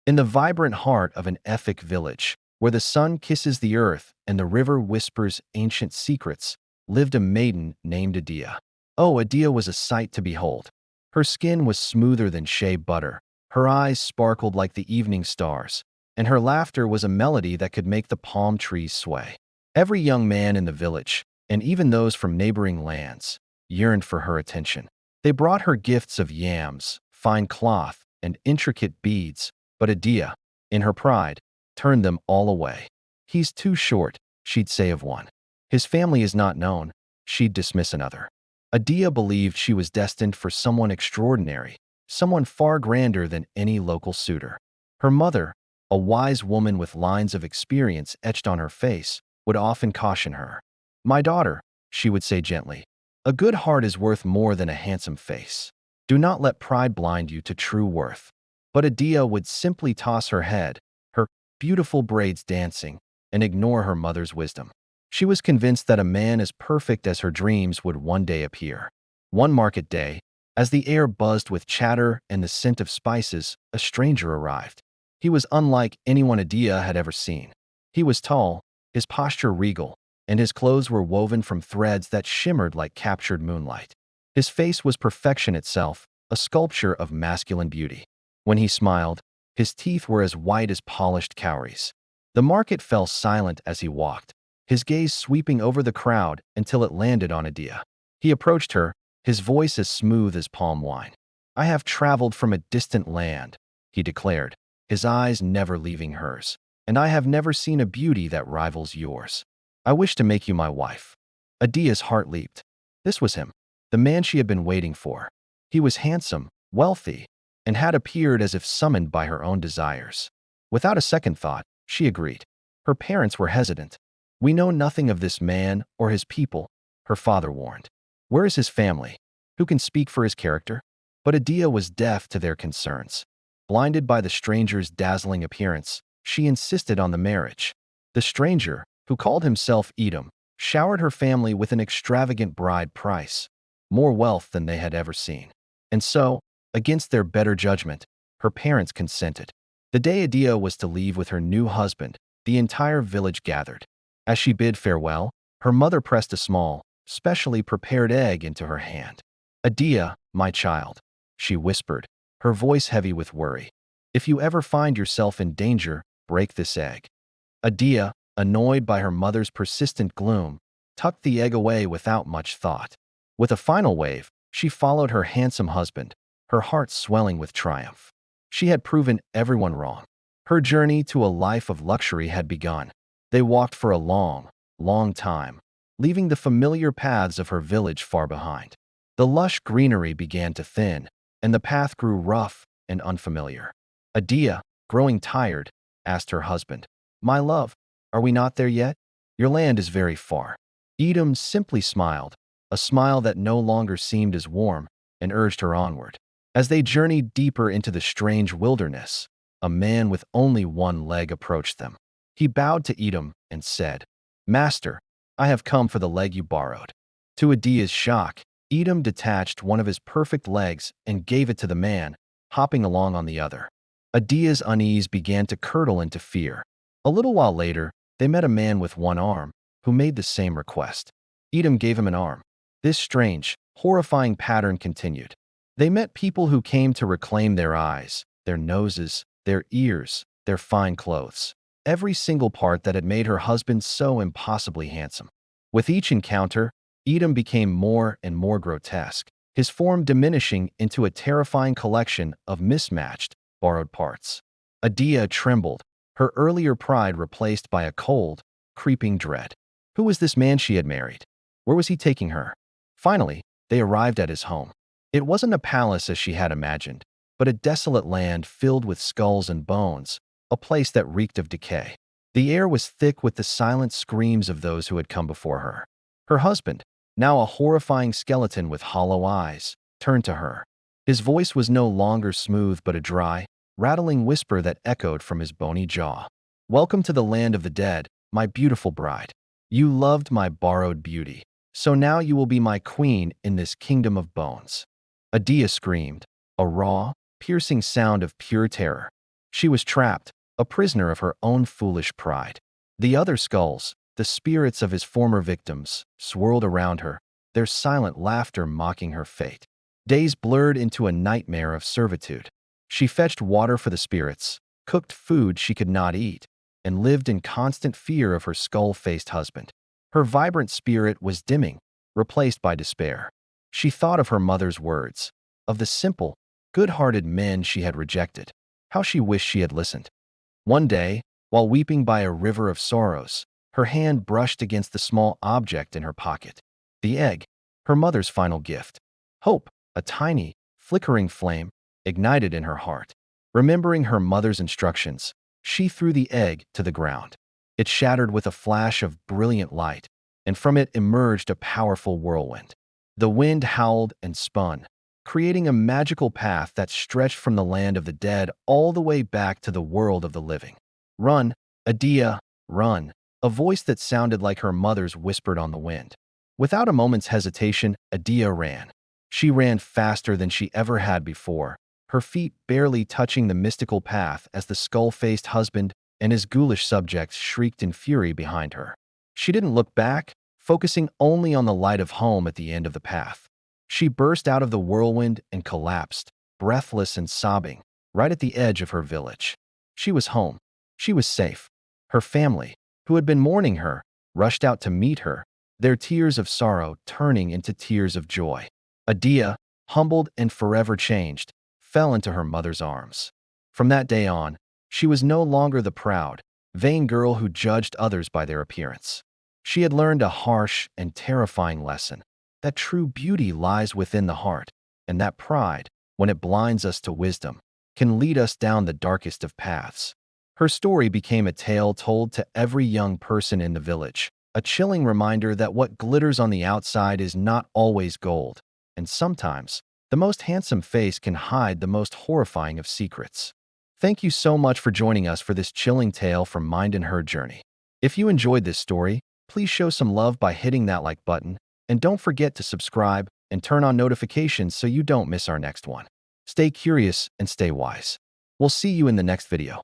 In the vibrant heart of an Efik village, where the sun kisses the earth and the river whispers ancient secrets, lived a maiden named Adia. Oh, Adia was a sight to behold. Her skin was smoother than shea butter, her eyes sparkled like the evening stars, and her laughter was a melody that could make the palm trees sway. Every young man in the village, and even those from neighboring lands, yearned for her attention. They brought her gifts of yams, fine cloth, and intricate beads, but Adia, in her pride, turned them all away. "He's too short," she'd say of one. "His family is not known," she'd dismiss another. Adia believed she was destined for someone extraordinary, someone far grander than any local suitor. Her mother, a wise woman with lines of experience etched on her face, would often caution her. "My daughter," she would say gently, "a good heart is worth more than a handsome face. Do not let pride blind you to true worth." But Adia would simply toss her head, her beautiful braids dancing, and ignore her mother's wisdom. She was convinced that a man as perfect as her dreams would one day appear. One market day, as the air buzzed with chatter and the scent of spices, a stranger arrived. He was unlike anyone Adia had ever seen. He was tall, his posture regal, and his clothes were woven from threads that shimmered like captured moonlight. His face was perfection itself, a sculpture of masculine beauty. When he smiled, his teeth were as white as polished cowries. The market fell silent as he walked, his gaze sweeping over the crowd until it landed on Adia. He approached her, his voice as smooth as palm wine. "I have traveled from a distant land," he declared, his eyes never leaving hers, "and I have never seen a beauty that rivals yours. I wish to make you my wife." Adia's heart leaped. This was him, the man she had been waiting for. He was handsome, wealthy, and had appeared as if summoned by her own desires. Without a second thought, she agreed. Her parents were hesitant. "We know nothing of this man or his people," her father warned. "Where is his family? Who can speak for his character?" But Adia was deaf to their concerns. Blinded by the stranger's dazzling appearance, she insisted on the marriage. The stranger, who called himself Edom, showered her family with an extravagant bride price, more wealth than they had ever seen. And so, against their better judgment, her parents consented. The day Adia was to leave with her new husband, the entire village gathered. As she bid farewell, her mother pressed a small, specially prepared egg into her hand. "Adia, my child," she whispered, her voice heavy with worry. "If you ever find yourself in danger, break this egg." Adia, annoyed by her mother's persistent gloom, tucked the egg away without much thought. With a final wave, she followed her handsome husband, her heart swelling with triumph. She had proven everyone wrong. Her journey to a life of luxury had begun. They walked for a long, long time, leaving the familiar paths of her village far behind. The lush greenery began to thin, and the path grew rough and unfamiliar. Adia, growing tired, asked her husband, "My love, are we not there yet? Your land is very far." Edom simply smiled, a smile that no longer seemed as warm, and urged her onward. As they journeyed deeper into the strange wilderness, a man with only one leg approached them. He bowed to Edom and said, "Master, I have come for the leg you borrowed." To Adia's shock, Edom detached one of his perfect legs and gave it to the man, hopping along on the other. Adia's unease began to curdle into fear. A little while later, they met a man with one arm, who made the same request. Edom gave him an arm. This strange, horrifying pattern continued. They met people who came to reclaim their eyes, their noses, their ears, their fine clothes, every single part that had made her husband so impossibly handsome. With each encounter, Edom became more and more grotesque, his form diminishing into a terrifying collection of mismatched, borrowed parts. Adia trembled, her earlier pride replaced by a cold, creeping dread. Who was this man she had married? Where was he taking her? Finally, they arrived at his home. It wasn't a palace as she had imagined, but a desolate land filled with skulls and bones, a place that reeked of decay. The air was thick with the silent screams of those who had come before her. Her husband, now a horrifying skeleton with hollow eyes, turned to her. His voice was no longer smooth but a dry, rattling whisper that echoed from his bony jaw. "Welcome to the land of the dead, my beautiful bride. You loved my borrowed beauty, so now you will be my queen in this kingdom of bones." Adia screamed, a raw, piercing sound of pure terror. She was trapped, a prisoner of her own foolish pride. The other skulls, the spirits of his former victims, swirled around her, their silent laughter mocking her fate. Days blurred into a nightmare of servitude. She fetched water for the spirits, cooked food she could not eat, and lived in constant fear of her skull-faced husband. Her vibrant spirit was dimming, replaced by despair. She thought of her mother's words, of the simple, good-hearted men she had rejected. How she wished she had listened. One day, while weeping by a river of sorrows, her hand brushed against the small object in her pocket. The egg, her mother's final gift. Hope, a tiny, flickering flame, ignited in her heart. Remembering her mother's instructions, she threw the egg to the ground. It shattered with a flash of brilliant light, and from it emerged a powerful whirlwind. The wind howled and spun, creating a magical path that stretched from the land of the dead all the way back to the world of the living. "Run, Adia, run," a voice that sounded like her mother's whispered on the wind. Without a moment's hesitation, Adia ran. She ran faster than she ever had before, her feet barely touching the mystical path as the skull-faced husband and his ghoulish subjects shrieked in fury behind her. She didn't look back, focusing only on the light of home at the end of the path. She burst out of the whirlwind and collapsed, breathless and sobbing, right at the edge of her village. She was home. She was safe. Her family, who had been mourning her, rushed out to meet her, their tears of sorrow turning into tears of joy. Adia, humbled and forever changed, fell into her mother's arms. From that day on, she was no longer the proud, vain girl who judged others by their appearance. She had learned a harsh and terrifying lesson, that true beauty lies within the heart, and that pride, when it blinds us to wisdom, can lead us down the darkest of paths. Her story became a tale told to every young person in the village, a chilling reminder that what glitters on the outside is not always gold, and sometimes, the most handsome face can hide the most horrifying of secrets. Thank you so much for joining us for this chilling tale from Mind and Her journey. If you enjoyed this story, please show some love by hitting that like button, and don't forget to subscribe and turn on notifications so you don't miss our next one. Stay curious and stay wise. We'll see you in the next video.